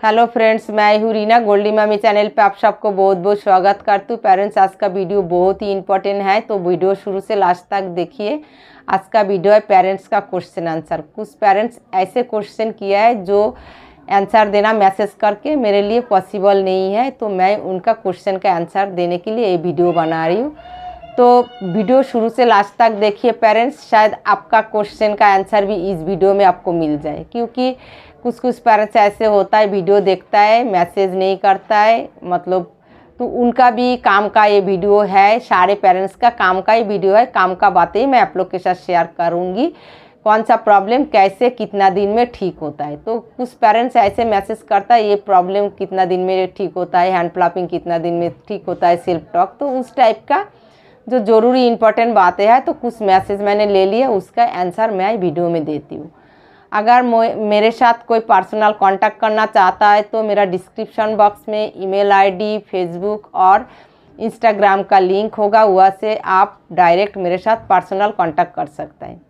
Hello friends, मैं हूँ Reena. Goldy mummy channel पे आप सबको बहुत बहुत स्वागत करती हूँ। पेरेंट्स, आज का वीडियो बहुत ही इंपॉर्टेंट है, तो वीडियो शुरू से लास्ट तक देखिए। आज का वीडियो है पेरेंट्स का क्वेश्चन आंसर। कुछ पेरेंट्स ऐसे क्वेश्चन किया है जो आंसर देना मैसेज करके मेरे लिए पॉसिबल नहीं है, तो मैं उनका क्वेश्चन का आंसर देने के लिए ये वीडियो बना रही हूँ। तो वीडियो शुरू से लास्ट तक देखिए पेरेंट्स, शायद आपका क्वेश्चन का आंसर भी इस वीडियो में आपको मिल जाए। क्योंकि कुछ कुछ पेरेंट्स ऐसे होता है, वीडियो देखता है मैसेज नहीं करता है, मतलब तो उनका भी काम का ये वीडियो है। सारे पेरेंट्स का काम का ही वीडियो है, काम का बातें ही मैं आप लोग के साथ शेयर करूँगी। कौन सा प्रॉब्लम कैसे कितना दिन में ठीक होता है। तो कुछ पेरेंट्स ऐसे मैसेज करता है ये प्रॉब्लम कितना दिन में ठीक होता है, हैंड फ्लैपिंग कितना दिन में ठीक होता है, सेल्फ टॉक। तो उस टाइप का जो ज़रूरी इंपॉर्टेंट बातें हैं, तो कुछ मैसेज मैंने ले लिया, उसका आंसर मैं वीडियो में देती हूँ। अगर मेरे साथ कोई पर्सनल कांटेक्ट करना चाहता है तो मेरा डिस्क्रिप्शन बॉक्स में ईमेल आईडी, फेसबुक और इंस्टाग्राम का लिंक होगा, वहाँ से आप डायरेक्ट मेरे साथ पर्सनल कांटेक्ट कर सकते हैं।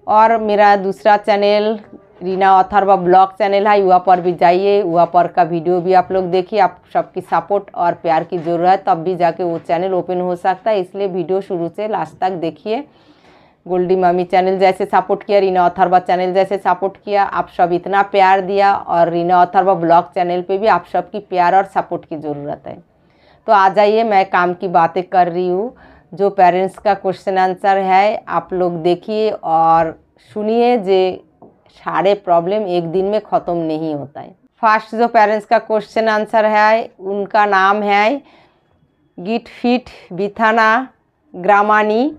और मेरा दूसरा channel Reena Atharva blog channel है, वहाँ पर भी जाइए, वहाँ पर का वीडियो भी आप लोग देखिए। आप सबकी सपोर्ट और प्यार की ज़रूरत है, तब भी जाके वो चैनल ओपन हो सकता है, इसलिए वीडियो शुरू से लास्ट तक देखिए। गोल्डी मम्मी चैनल जैसे सपोर्ट किया, रीना अथर्वा चैनल जैसे सपोर्ट किया, आप सब इतना प्यार दिया, और रीना अथर्वा ब्लॉग चैनल पे भी आप सबकी प्यार और सपोर्ट की ज़रूरत है। तो आ जाइए, मैं काम की बातें कर रही हूँ। जो पेरेंट्स का क्वेश्चन आंसर है आप लोग देखिए और सुनिए, जे सारे प्रॉब्लम एक दिन में ख़त्म नहीं होता है। फर्स्ट जो पेरेंट्स का क्वेश्चन आंसर है, उनका नाम है गिटफिट बिथाना ग्रामानी।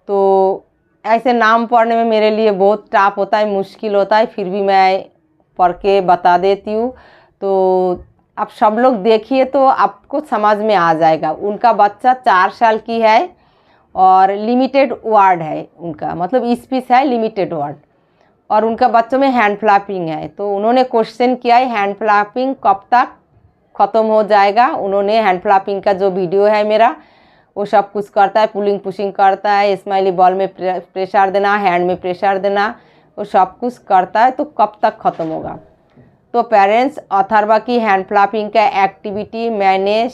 तो ऐसे नाम पढ़ने में मेरे लिए बहुत टफ होता है, मुश्किल होता है, फिर भी मैं पढ़ के बता देती हूँ। तो आप सब लोग देखिए तो आपको समझ में आ जाएगा। उनका बच्चा 4 साल की है और लिमिटेड वर्ड है उनका, मतलब स्पीच है लिमिटेड वर्ड, और उनका बच्चों में हैंड फ्लैपिंग है। तो उन्होंने क्वेश्चन किया है हैंड फ्लैपिंग कब तक ख़त्म हो जाएगा। उन्होंने हैंड फ्लैपिंग का जो वीडियो है मेरा, वो सब कुछ करता है, पुलिंग पुशिंग करता है, स्माइली बॉल में प्रेशर देना, हैंड में प्रेशर देना, वो सब कुछ करता है। तो कब तक ख़त्म होगा। तो पेरेंट्स, अथर्वा की हैंड फ्लैपिंग का एक्टिविटी मैंने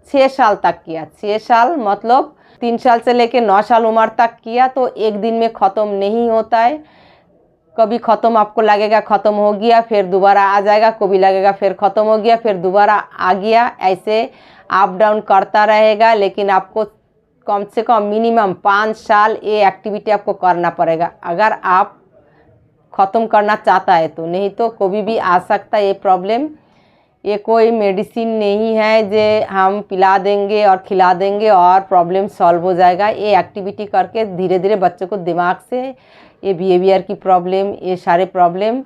6 साल तक किया। 6 साल मतलब 3 साल से लेकर 9 साल उम्र तक किया। तो एक दिन में ख़त्म नहीं होता है, कभी ख़त्म आपको लगेगा ख़त्म हो गया, फिर दोबारा आ जाएगा, कभी लगेगा फिर ख़त्म हो गया, फिर दोबारा आ गया, ऐसे अप डाउन करता रहेगा। लेकिन आपको कम से कम मिनिमम 5 साल ये एक्टिविटी आपको करना पड़ेगा, अगर आप ख़त्म करना चाहता है तो। नहीं तो कभी भी आ सकता है ये प्रॉब्लम। ये कोई मेडिसिन नहीं है जे हम पिला देंगे और खिला देंगे और प्रॉब्लम सॉल्व हो जाएगा। ये एक्टिविटी करके धीरे धीरे बच्चों को दिमाग से ये बिहेवियर की प्रॉब्लम, ये सारे प्रॉब्लम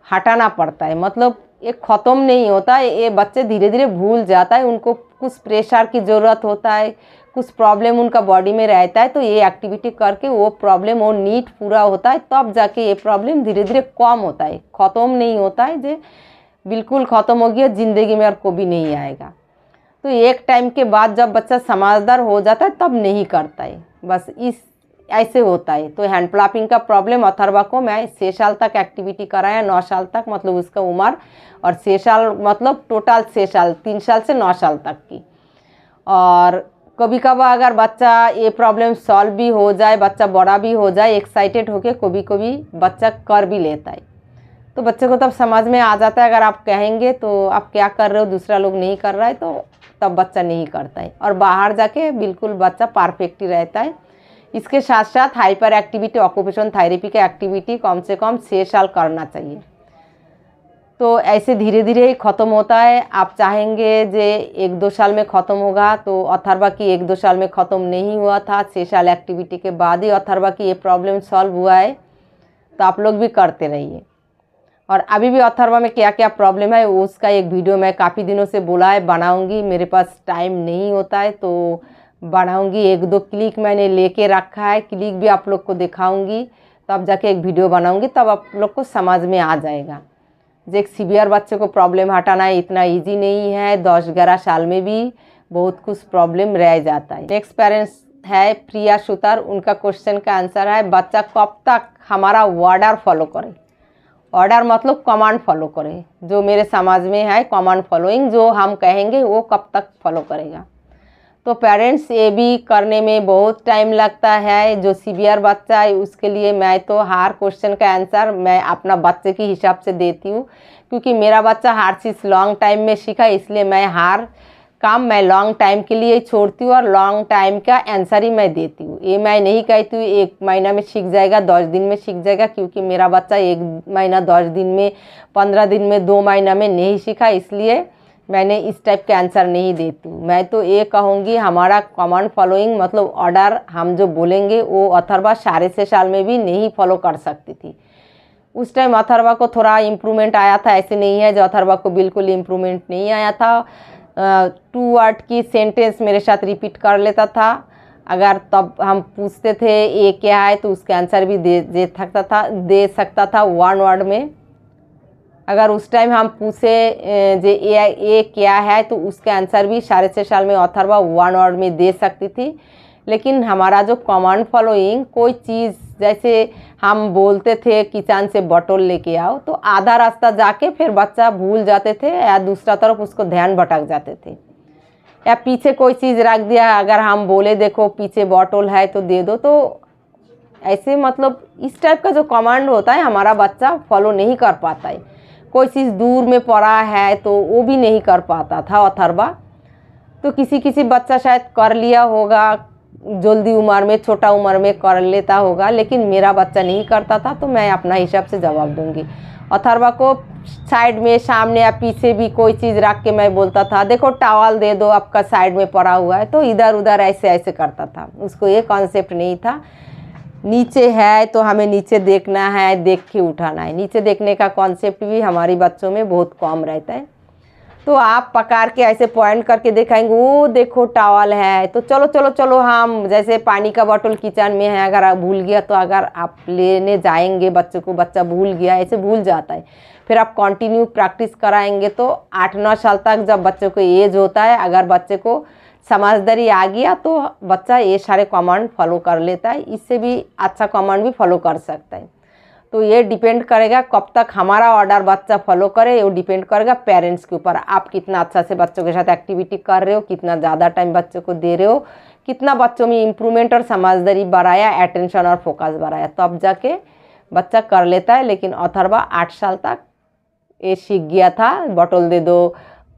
हटाना पड़ता है। मतलब ये ख़त्म नहीं होता है, ये बच्चे धीरे धीरे भूल जाता है। उनको कुछ प्रेशर की ज़रूरत होता है, कुछ प्रॉब्लम उनका बॉडी में रहता है, तो ये एक्टिविटी करके वो प्रॉब्लम, वो नीड पूरा होता है, तब जाके ये प्रॉब्लम धीरे धीरे कम होता है। ख़त्म नहीं होता है जे बिल्कुल ख़त्म हो गया ज़िंदगी में और कभी नहीं आएगा। तो एक टाइम के बाद जब बच्चा समझदार हो जाता है तब नहीं करता है, बस इस ऐसे होता है। तो हैंड फ्लैपिंग का प्रॉब्लम अथर्वा को मैं 6 साल तक एक्टिविटी कराया, 9 साल तक मतलब उसका उम्र, और 6 साल मतलब टोटल 6 साल, 3 साल से 9 साल तक की। और कभी कभार अगर बच्चा ये प्रॉब्लम सॉल्व भी हो जाए, बच्चा बड़ा भी हो जाए, एक्साइटेड होके कभी कभी बच्चा कर भी लेता है, तो बच्चे को तब समझ में आ जाता है। अगर आप कहेंगे तो आप क्या कर रहे हो, दूसरा लोग नहीं कर रहा है, तो तब बच्चा नहीं करता है, और बाहर जाके बिल्कुल बच्चा परफेक्ट ही रहता है। इसके साथ साथ हाइपर एक्टिविटी, ऑक्यूपेशन थेरेपी का एक्टिविटी कम से कम 6 साल करना चाहिए। तो ऐसे धीरे धीरे ही ख़त्म होता है। आप चाहेंगे जे 1-2 साल में ख़त्म होगा, तो अथर्वा की 1-2 साल में ख़त्म नहीं हुआ था, 6 साल एक्टिविटी के बाद ही अथर्वा की ये प्रॉब्लम सॉल्व हुआ है। तो आप लोग भी करते रहिए। और अभी भी अथर्वा में क्या क्या प्रॉब्लम है उसका एक वीडियो मैं काफ़ी दिनों से बोला है बनाऊंगी, मेरे पास टाइम नहीं होता है तो बनाऊंगी। 1-2 क्लिक मैंने लेके रखा है, क्लिक भी आप लोग को दिखाऊंगी, तब जाके एक वीडियो बनाऊंगी, तब आप लोग को समझ में आ जाएगा। जो एक सीवियर बच्चे को प्रॉब्लम हटाना इतना ईजी नहीं है, 10-11 साल में भी बहुत कुछ प्रॉब्लम रह जाता है। नेक्स्ट पेरेंट्स है प्रिया सुतार, उनका क्वेश्चन का आंसर है बच्चा कब तक हमारा ऑर्डर फॉलो करे। ऑर्डर मतलब कमांड फॉलो करे, जो मेरे समझ में है कमांड फॉलोइंग, जो हम कहेंगे वो कब तक फॉलो करेगा। तो पेरेंट्स ये भी करने में बहुत टाइम लगता है। जो सीवियर बच्चा है उसके लिए मैं तो हर क्वेश्चन का आंसर मैं अपना बच्चे के हिसाब से देती हूँ, क्योंकि मेरा बच्चा हर चीज़ लॉन्ग टाइम में सीखा, इसलिए मैं हर काम मैं लॉन्ग टाइम के लिए छोड़ती हूँ और लॉन्ग टाइम का आंसर ही मैं देती हूँ। ये मैं नहीं कहती हूँ 1 महीना में सीख जाएगा, 10 दिन में सीख जाएगा, क्योंकि मेरा बच्चा 1 महीना 10 दिन में, 15 दिन में, 2 महीना में नहीं सीखा, इसलिए मैंने इस टाइप के आंसर नहीं देती हूँ। मैं तो ये कहूँगी हमारा कमांड फॉलोइंग मतलब ऑर्डर हम जो बोलेंगे वो अथर्वा 6.5 साल में भी नहीं फॉलो कर सकती थी। उस टाइम अथर्वा को थोड़ा इम्प्रूवमेंट आया था, ऐसे नहीं है जो अथर्वा को बिल्कुल इम्प्रूवमेंट नहीं आया था। 2 वर्ड की सेंटेंस मेरे साथ रिपीट कर लेता था। अगर तब हम पूछते थे ये क्या है तो उसके आंसर भी दे सकता था 1 वर्ड में। अगर उस टाइम हम पूछे जे ये क्या है तो उसके आंसर भी 6.5 साल में अथर्वा 1 वर्ड में दे सकती थी। लेकिन हमारा जो कमांड फॉलोइंग, कोई चीज़ जैसे हम बोलते थे किचन से बॉटल लेके आओ, तो आधा रास्ता जाके फिर बच्चा भूल जाते थे या दूसरा तरफ उसको ध्यान भटक जाते थे, या पीछे कोई चीज़ रख दिया, अगर हम बोले देखो पीछे बॉटल है तो दे दो, तो ऐसे मतलब इस टाइप का जो कमांड होता है हमारा बच्चा फॉलो नहीं कर पाता है। कोई चीज़ दूर में पड़ा है तो वो भी नहीं कर पाता था अथर्वा। तो किसी बच्चा शायद कर लिया होगा, जल्दी उम्र में, छोटा उम्र में कर लेता होगा, लेकिन मेरा बच्चा नहीं करता था, तो मैं अपना हिसाब से जवाब दूंगी। अथर्वा को साइड में, सामने या पीछे भी कोई चीज़ रख के मैं बोलता था देखो टॉवल दे दो आपका साइड में पड़ा हुआ है, तो इधर उधर ऐसे ऐसे करता था। उसको ये कॉन्सेप्ट नहीं था नीचे है तो हमें नीचे देखना है, देख के उठाना है। नीचे देखने का कॉन्सेप्ट भी हमारी बच्चों में बहुत कम रहता है। तो आप पकड़ के ऐसे पॉइंट करके दिखाएंगे वो देखो टॉवल है, तो चलो चलो चलो, हम जैसे पानी का बोतल किचन में है, अगर आप भूल गया तो अगर आप लेने जाएंगे बच्चे को, बच्चा भूल गया, ऐसे भूल जाता है, फिर आप कंटिन्यू प्रैक्टिस कराएंगे तो 8-9 साल तक जब बच्चे को एज होता है, अगर बच्चे को समझदारी आ गया तो बच्चा ये सारे कमांड फॉलो कर लेता है। इससे भी अच्छा कमांड भी फॉलो कर सकता है। तो ये डिपेंड करेगा कब तक हमारा ऑर्डर बच्चा फॉलो करे, वो डिपेंड करेगा पेरेंट्स के ऊपर। आप कितना अच्छा से बच्चों के साथ एक्टिविटी कर रहे हो, कितना ज़्यादा टाइम बच्चों को दे रहे हो, कितना बच्चों में इम्प्रूवमेंट और समझदारी बढ़ाया, अटेंशन और फोकस बढ़ाया, तब जाके बच्चा कर लेता है। लेकिन अथर्वा 8 साल तक ये सीख गया था, बॉटल दे दो,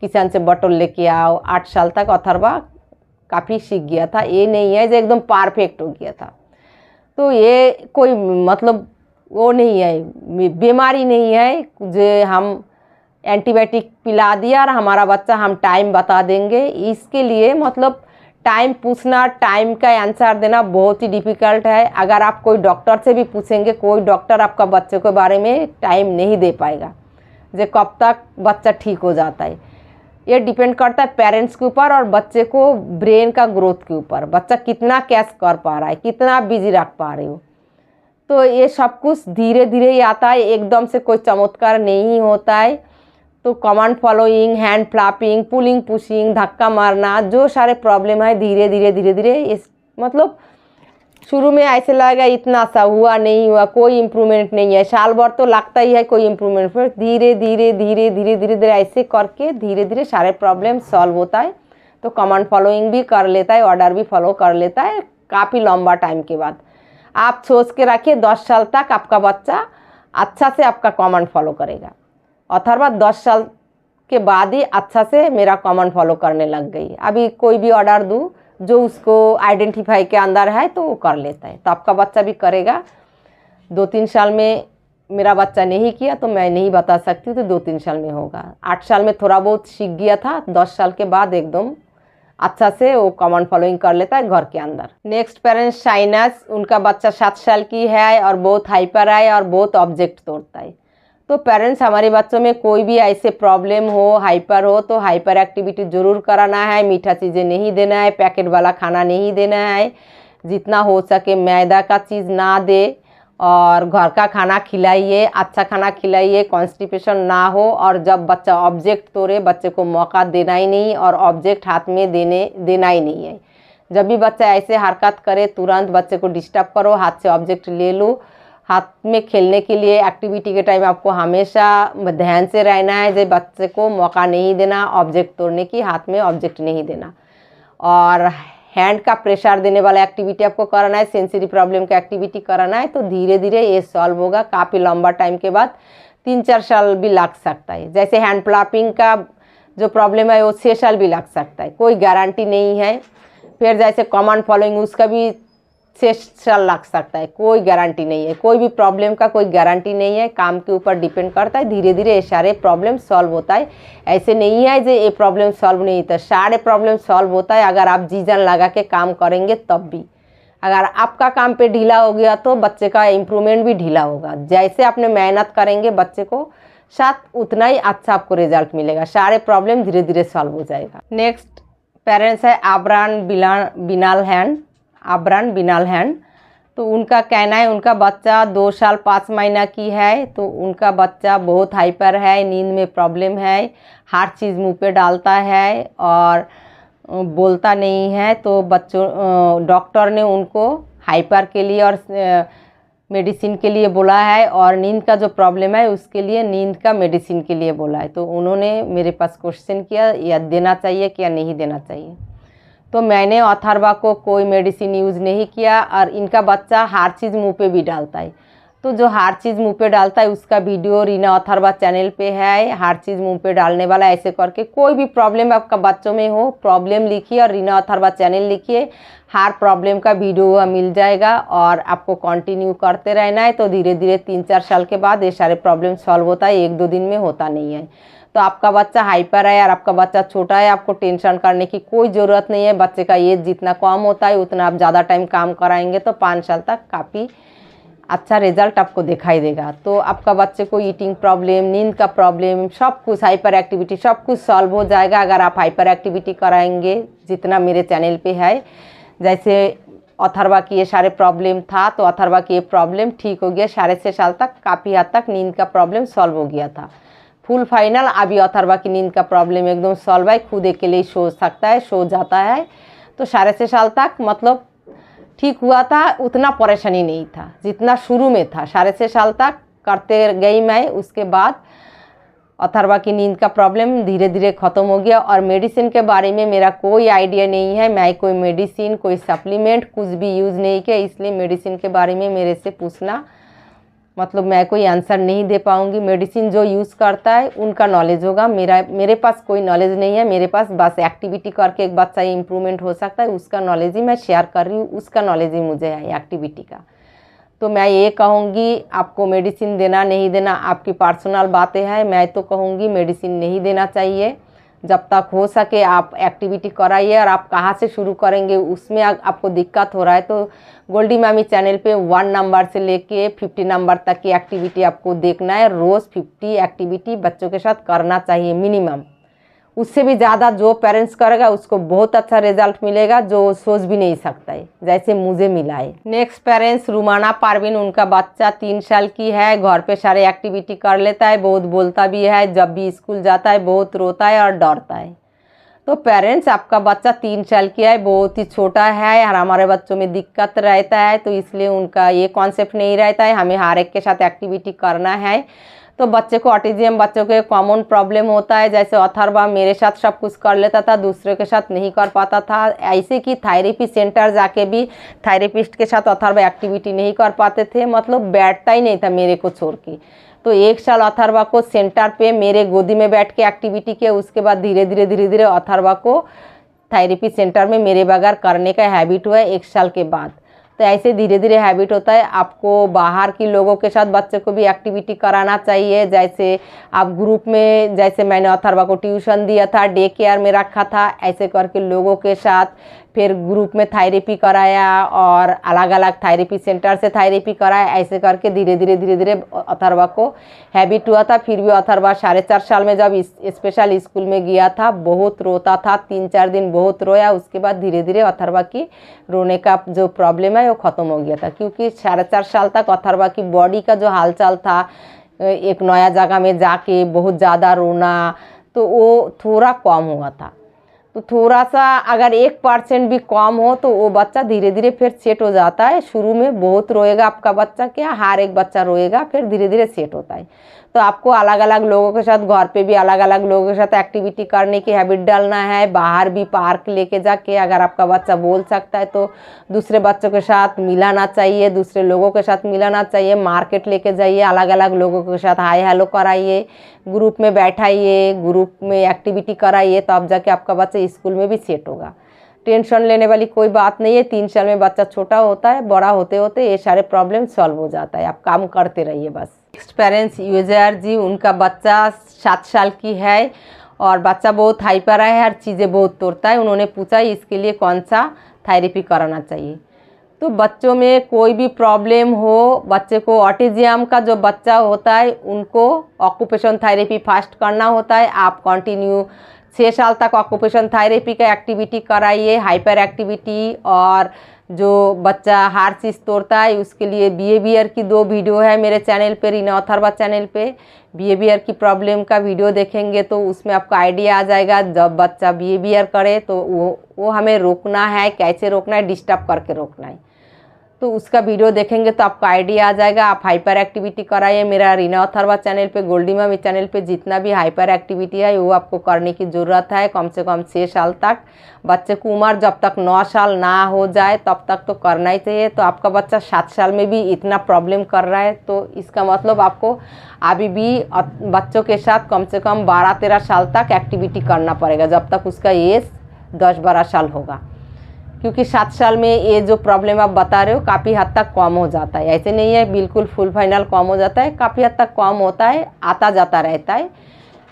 किचन से बॉटल लेके आओ। 8 साल तक अथर्वा काफ़ी सीख गया था। ये नहीं है जो एकदम परफेक्ट हो गया था। तो ये कोई मतलब वो नहीं है, बीमारी नहीं है जो हम एंटीबायोटिक पिला दिया और हमारा बच्चा हम टाइम बता देंगे। इसके लिए मतलब टाइम पूछना, टाइम का आंसर देना बहुत ही डिफ़िकल्ट है। अगर आप कोई डॉक्टर से भी पूछेंगे, कोई डॉक्टर आपका बच्चे के बारे में टाइम नहीं दे पाएगा जो कब तक बच्चा ठीक हो जाता है। ये डिपेंड करता है पेरेंट्स के ऊपर और बच्चे को ब्रेन का ग्रोथ के ऊपर, बच्चा कितना कैच कर पा रहा है, कितना बिजी रख पा रहे हो। तो ये सब कुछ धीरे धीरे ही आता है, एकदम से कोई चमत्कार नहीं होता है। तो command following, hand flapping, pulling pushing, धक्का मारना, जो सारे प्रॉब्लम है धीरे धीरे इस मतलब शुरू में ऐसे लगेगा इतना सा हुआ नहीं हुआ, कोई इम्प्रूवमेंट नहीं है, साल भर तो लगता ही है कोई इम्प्रूवमेंट, फिर धीरे धीरे ऐसे करके धीरे धीरे सारे प्रॉब्लम सॉल्व होता है। तो कमांड फॉलोइंग भी कर लेता है, ऑर्डर भी फॉलो कर लेता है काफ़ी लंबा टाइम के बाद। आप सोच के रखिए 10 साल तक आपका बच्चा अच्छा से आपका कमांड फॉलो करेगा। अथर्वा 10 साल के बाद ही अच्छा से मेरा कमांड फॉलो करने लग गई। अभी कोई भी ऑर्डर दूँ जो उसको आइडेंटिफाई के अंदर है तो वो कर लेता है, तो आपका बच्चा भी करेगा। 2-3 साल में मेरा बच्चा नहीं किया तो मैं नहीं बता सकती, तो 2-3 साल में होगा। 8 साल में थोड़ा बहुत सीख गया था, 10 साल के बाद एकदम अच्छा से वो कमांड फॉलोइंग कर लेता है घर के अंदर। नेक्स्ट पेरेंट्स शाइनस, उनका बच्चा 7 साल की है और बहुत हाइपर है और बहुत ऑब्जेक्ट तोड़ता है। तो पेरेंट्स हमारे बच्चों में कोई भी ऐसे प्रॉब्लम हो, हाइपर हो, तो हाइपर एक्टिविटी ज़रूर कराना है। मीठा चीज़ें नहीं देना है, पैकेट वाला खाना नहीं देना है, जितना हो सके मैदा का चीज़ ना दे और घर का खाना खिलाइए, अच्छा खाना खिलाइए, कॉन्स्टिपेशन ना हो। और जब बच्चा ऑब्जेक्ट तोड़े बच्चे को मौका देना ही नहीं और ऑब्जेक्ट हाथ में देना ही नहीं है। जब भी बच्चा ऐसे हरकत करे तुरंत बच्चे को डिस्टर्ब करो, हाथ से ऑब्जेक्ट ले लो हाथ में खेलने के लिए एक्टिविटी के टाइम आपको हमेशा ध्यान से रहना है, जो बच्चे को मौका नहीं देना ऑब्जेक्ट तोड़ने की, हाथ में ऑब्जेक्ट नहीं देना। और हैंड का प्रेशर देने वाला एक्टिविटी आपको कराना है, सेंसरी प्रॉब्लम का एक्टिविटी कराना है, तो धीरे धीरे ये सॉल्व होगा। काफ़ी लंबा टाइम के बाद 3-4 साल भी लग सकता है। जैसे हैंड फ्लैपिंग का जो प्रॉब्लम है वो 6 साल भी लग सकता है, कोई गारंटी नहीं है। फिर जैसे कमांड फॉलोइंग उसका भी 6 साल लग सकता है, कोई गारंटी नहीं है। कोई भी प्रॉब्लम का कोई गारंटी नहीं है, काम के ऊपर डिपेंड करता है। धीरे धीरे ये सारे प्रॉब्लम सॉल्व होता है। ऐसे नहीं है जो ये प्रॉब्लम सॉल्व नहीं होता, सारे प्रॉब्लम सॉल्व होता है अगर आप जी जान लगा के काम करेंगे तब भी। अगर आपका काम पे ढीला हो गया तो बच्चे का इम्प्रूवमेंट भी ढीला होगा। जैसे आपने मेहनत करेंगे बच्चे को साथ उतना ही अच्छा आपको रिजल्ट मिलेगा, सारे प्रॉब्लम धीरे धीरे सॉल्व हो जाएगा। नेक्स्ट पेरेंट्स है आब्रान बिनालहैंड। तो उनका कहना है उनका बच्चा 2 साल 5 महीना की है। तो उनका बच्चा बहुत हाइपर है, नींद में प्रॉब्लम है, हर चीज़ मुंह पे डालता है और बोलता नहीं है। तो डॉक्टर ने उनको हाइपर के लिए और मेडिसिन के लिए बोला है, और नींद का जो प्रॉब्लम है उसके लिए नींद का मेडिसिन के लिए बोला है। तो उन्होंने मेरे पास क्वेश्चन किया या देना चाहिए क्या नहीं देना चाहिए। तो मैंने अथर्वा को कोई मेडिसिन यूज़ नहीं किया, और इनका बच्चा हर चीज़ मुंह पे भी डालता है। तो जो हर चीज़ मुंह पे डालता है उसका वीडियो रीना अथर्वा चैनल पे है, हर चीज़ मुंह पे डालने वाला। ऐसे करके कोई भी प्रॉब्लम आपका बच्चों में हो, प्रॉब्लम लिखिए और रीना अथर्वा चैनल लिखिए, हर प्रॉब्लम का वीडियो मिल जाएगा और आपको कंटिन्यू करते रहना है। तो धीरे धीरे 3-4 साल के बाद ये सारे प्रॉब्लम सॉल्व होता है, 1-2 दिन में होता नहीं है। तो आपका बच्चा हाइपर है और आपका बच्चा छोटा है, आपको टेंशन करने की कोई ज़रूरत नहीं है। बच्चे का एज जितना कम होता है उतना आप ज़्यादा टाइम काम कराएंगे तो 5 साल तक काफ़ी अच्छा रिजल्ट आपको दिखाई देगा। तो आपका बच्चे को ईटिंग प्रॉब्लम, नींद का प्रॉब्लम, सब कुछ, हाइपर एक्टिविटी, सब कुछ सॉल्व हो जाएगा अगर आप हाइपर एक्टिविटी कराएंगे जितना मेरे चैनल पे है। जैसे अथर्वा की ये सारे प्रॉब्लम था तो अथर्वा की ये प्रॉब्लम ठीक हो गया, 6.5 साल तक काफ़ी हद तक नींद का प्रॉब्लम सॉल्व हो गया था फुल फाइनल। अभी अथर्वा की नींद का प्रॉब्लम एकदम सॉल्व है, खुद अकेले ही सो सकता है, सो जाता है। तो 6.5 साल तक मतलब ठीक हुआ था, उतना परेशानी नहीं था जितना शुरू में था। 6.5 साल तक करते गई मैं, उसके बाद अथर्वा की नींद का प्रॉब्लम धीरे धीरे ख़त्म हो गया। और मेडिसिन के बारे में मेरा कोई आइडिया नहीं है, मैं कोई मेडिसिन, कोई सप्लीमेंट कुछ भी यूज़ नहीं किया, इसलिए मेडिसिन के बारे में मेरे से पूछना मतलब मैं कोई आंसर नहीं दे पाऊँगी। मेडिसिन जो यूज़ करता है उनका नॉलेज होगा, मेरे पास कोई नॉलेज नहीं है। मेरे पास बस एक्टिविटी करके एक बच्चा इम्प्रूवमेंट हो सकता है, उसका नॉलेज ही मैं शेयर कर रही हूँ, उसका नॉलेज ही मुझे है एक्टिविटी का। तो मैं ये कहूँगी आपको मेडिसिन देना नहीं देना आपकी पर्सनल बातें हैं। मैं तो कहूँगी मेडिसिन नहीं देना चाहिए, जब तक हो सके आप एक्टिविटी कराइए। और आप कहाँ से शुरू करेंगे उसमें आपको दिक्कत हो रहा है तो गोल्डी मामी चैनल पे 1 नंबर से लेके 50 नंबर तक की एक्टिविटी आपको देखना है। रोज़ 50 एक्टिविटी बच्चों के साथ करना चाहिए मिनिमम। उससे भी ज़्यादा जो पेरेंट्स करेगा उसको बहुत अच्छा रिजल्ट मिलेगा, जो सोच भी नहीं सकता है जैसे मुझे मिला है। नेक्स्ट पेरेंट्स रुमाना परवीन, उनका बच्चा 3 साल की है, घर पे सारे एक्टिविटी कर लेता है, बहुत बोलता भी है, जब भी स्कूल जाता है बहुत रोता है और डरता है। तो पेरेंट्स आपका बच्चा 3 साल की है, बहुत ही छोटा है और हमारे बच्चों में दिक्कत रहता है, तो इसलिए उनका ये कॉन्सेप्ट नहीं रहता है हमें हर एक के साथ एक्टिविटी करना है। तो बच्चे को ऑटिज्म बच्चों के कॉमन प्रॉब्लम होता है, जैसे अथर्वा मेरे साथ सब कुछ कर लेता था, दूसरे के साथ नहीं कर पाता था। ऐसे कि थेरेपी सेंटर जाके भी थेरेपिस्ट के साथ अथर्वा एक्टिविटी नहीं कर पाते थे, मतलब बैठता ही नहीं था मेरे को छोड़ के। तो 1 साल अथर्वा को सेंटर पे मेरे गोदी में बैठ के एक्टिविटी किया, उसके बाद धीरे धीरे अथर्वा को थेरेपी सेंटर में मेरे बगैर करने का हैबिट हुआ 1 साल के बाद। तो ऐसे धीरे धीरे हैबिट होता है। आपको बाहर के लोगों के साथ बच्चे को भी एक्टिविटी कराना चाहिए, जैसे आप ग्रुप में, जैसे मैंने अथर्वा को ट्यूशन दिया था, डे केयर में रखा था, ऐसे करके लोगों के साथ फिर ग्रुप में थेरेपी कराया और अलग अलग थेरेपी सेंटर से थेरेपी कराया। ऐसे करके धीरे धीरे अथर्वा को हैबिट हुआ था। फिर भी अथर्वा 4.5 साल में जब स्पेशल स्कूल में गया था बहुत रोता था, 3-4 दिन बहुत रोया। उसके बाद धीरे धीरे अथर्वा की रोने का जो प्रॉब्लम है वो ख़त्म हो गया था, क्योंकि 4.5 साल तक अथर्वा की बॉडी का जो हालचाल था, एक नया जगह में जाके बहुत ज़्यादा रोना, तो वो थोड़ा कम हुआ था। तो थोड़ा सा अगर 1% भी कम हो तो वो बच्चा धीरे धीरे फिर सेट हो जाता है। शुरू में बहुत रोएगा आपका बच्चा, क्या हर एक बच्चा रोएगा, फिर धीरे धीरे सेट होता है। तो आपको अलग अलग लोगों के साथ, घर पे भी अलग अलग लोगों के साथ एक्टिविटी करने की हैबिट डालना है। बाहर भी पार्क लेके जाके अगर आपका बच्चा बोल सकता है तो दूसरे बच्चों के साथ मिलाना चाहिए, दूसरे लोगों के साथ मिलाना चाहिए। मार्केट लेके जाइए, अलग अलग लोगों के साथ हाय हेलो कराइए, ग्रुप में बैठाइए, ग्रुप में एक्टिविटी कराइए, तो अब जाके आपका बच्चा स्कूल में भी सेट होगा। टेंशन लेने वाली कोई बात नहीं है। 3 साल में बच्चा छोटा होता है, बड़ा होते होते ये सारे प्रॉब्लम सॉल्व हो जाता है। आप काम करते रहिए बस। नेक्स्ट पेरेंट्स यूजर जी, उनका बच्चा 7 साल की है और बच्चा बहुत हाइपर है, हर चीज़ें बहुत तोड़ता है। उन्होंने पूछा इसके लिए कौन सा थेरेपी कराना चाहिए। तो बच्चों में कोई भी प्रॉब्लम हो, बच्चे को ऑटिज्म का जो बच्चा होता है उनको ऑक्यूपेशन थेरेपी फास्ट करना होता है। आप कंटिन्यू 6 साल तक ऑक्यूपेशन थेरेपी का एक्टिविटी कराइए, हाइपर एक्टिविटी। और जो बच्चा हर चीज़ तोड़ता है उसके लिए बिहेवियर की 2 वीडियो है मेरे चैनल पे, रीना अथर्वा चैनल पे। बिहेवियर की प्रॉब्लम का वीडियो देखेंगे तो उसमें आपको आइडिया आ जाएगा। जब बच्चा बिहेवियर करे तो वो हमें रोकना है, कैसे रोकना है, डिस्टर्ब करके रोकना है। तो उसका वीडियो देखेंगे तो आपको आइडिया आ जाएगा। आप हाइपर एक्टिविटी कराइए। मेरा रीना अथर्वा चैनल पे, गोल्डी मम्मी चैनल पे जितना भी हाइपर एक्टिविटी है वो आपको करने की ज़रूरत है। कम से कम 6 साल तक। बच्चे की उम्र जब तक 9 साल ना हो जाए तब तक तो करना ही चाहिए। तो आपका बच्चा 7 साल में भी इतना प्रॉब्लम कर रहा है तो इसका मतलब आपको अभी भी बच्चों के साथ कम से कम 12-13 साल तक एक्टिविटी करना पड़ेगा, जब तक उसका एज 10-12 साल होगा। क्योंकि 7 साल में ये जो प्रॉब्लम आप बता रहे हो काफ़ी हद तक कम हो जाता है। ऐसे नहीं है बिल्कुल फुल फाइनल कम हो जाता है, काफ़ी हद तक कम होता है, आता जाता रहता है,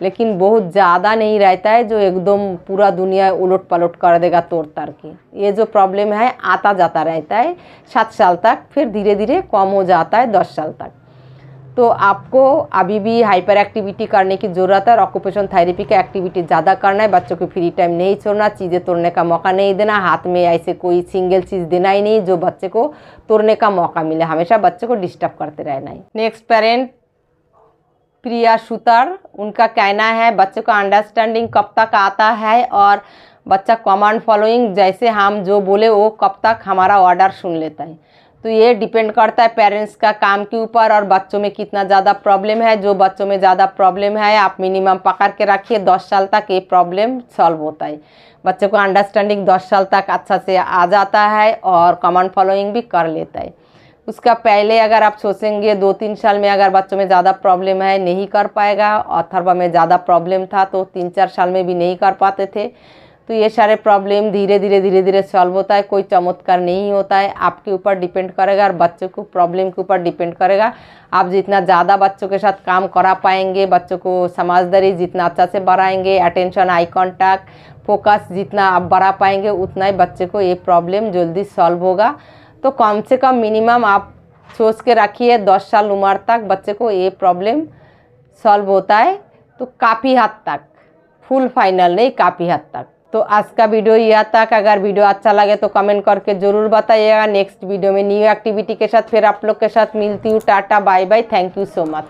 लेकिन बहुत ज़्यादा नहीं रहता है जो एकदम पूरा दुनिया उलट पलट कर देगा तोड़ ताड़ के। ये जो प्रॉब्लम है आता जाता रहता है 7 साल तक, फिर धीरे धीरे कम हो जाता है 10 साल तक। तो आपको अभी भी हाइपर एक्टिविटी करने की ज़रूरत है और ऑक्यूपेशन थेरेपी का एक्टिविटी ज़्यादा करना है। बच्चों को फ्री टाइम नहीं छोड़ना, चीज़ें तोड़ने का मौका नहीं देना। हाथ में ऐसे कोई सिंगल चीज़ देना ही नहीं जो बच्चे को तोड़ने का मौका मिले, हमेशा बच्चे को डिस्टर्ब करते रहना है। नेक्स्ट पेरेंट प्रिया सुतार, उनका कहना है बच्चे को अंडरस्टैंडिंग कब तक आता है और बच्चा कमांड फॉलोइंग, जैसे हम जो बोले वो कब तक हमारा ऑर्डर सुन लेता है। तो ये डिपेंड करता है पेरेंट्स का काम के ऊपर और बच्चों में कितना ज़्यादा प्रॉब्लम है। जो बच्चों में ज़्यादा प्रॉब्लम है आप मिनिमम पकड़ के रखिए, 10 साल तक ये प्रॉब्लम सॉल्व होता है। बच्चे को अंडरस्टैंडिंग 10 साल तक अच्छा से आ जाता है और कमांड फॉलोइंग भी कर लेता है। उसका पहले अगर आप सोचेंगे 2-3 साल में अगर बच्चों में ज़्यादा प्रॉब्लम है नहीं कर पाएगा, अथर्वा में ज़्यादा प्रॉब्लम था तो 3-4 साल में भी नहीं कर पाते थे। तो ये सारे प्रॉब्लम धीरे धीरे सॉल्व होता है, कोई चमत्कार नहीं होता है। आपके ऊपर डिपेंड करेगा और बच्चों को प्रॉब्लम के ऊपर डिपेंड करेगा। आप जितना ज़्यादा बच्चों के साथ काम करा पाएंगे, बच्चों को समझदारी जितना अच्छा से बढ़ाएंगे, अटेंशन, आई कांटेक्ट, फोकस जितना आप बढ़ा पाएंगे उतना ही बच्चे को ये प्रॉब्लम जल्दी सॉल्व होगा। तो कम से कम मिनिमम आप सोच के रखिए 10 साल उम्र तक बच्चे को ये प्रॉब्लम सॉल्व होता है। तो काफ़ी हद तक, फुल फाइनल नहीं, काफ़ी हद तक। तो आज का वीडियो यहाँ तक। अगर वीडियो अच्छा लगे तो कमेंट करके ज़रूर बताइएगा। नेक्स्ट वीडियो में न्यू एक्टिविटी के साथ फिर आप लोग के साथ मिलती हूँ। Tata bye bye, thank you so much.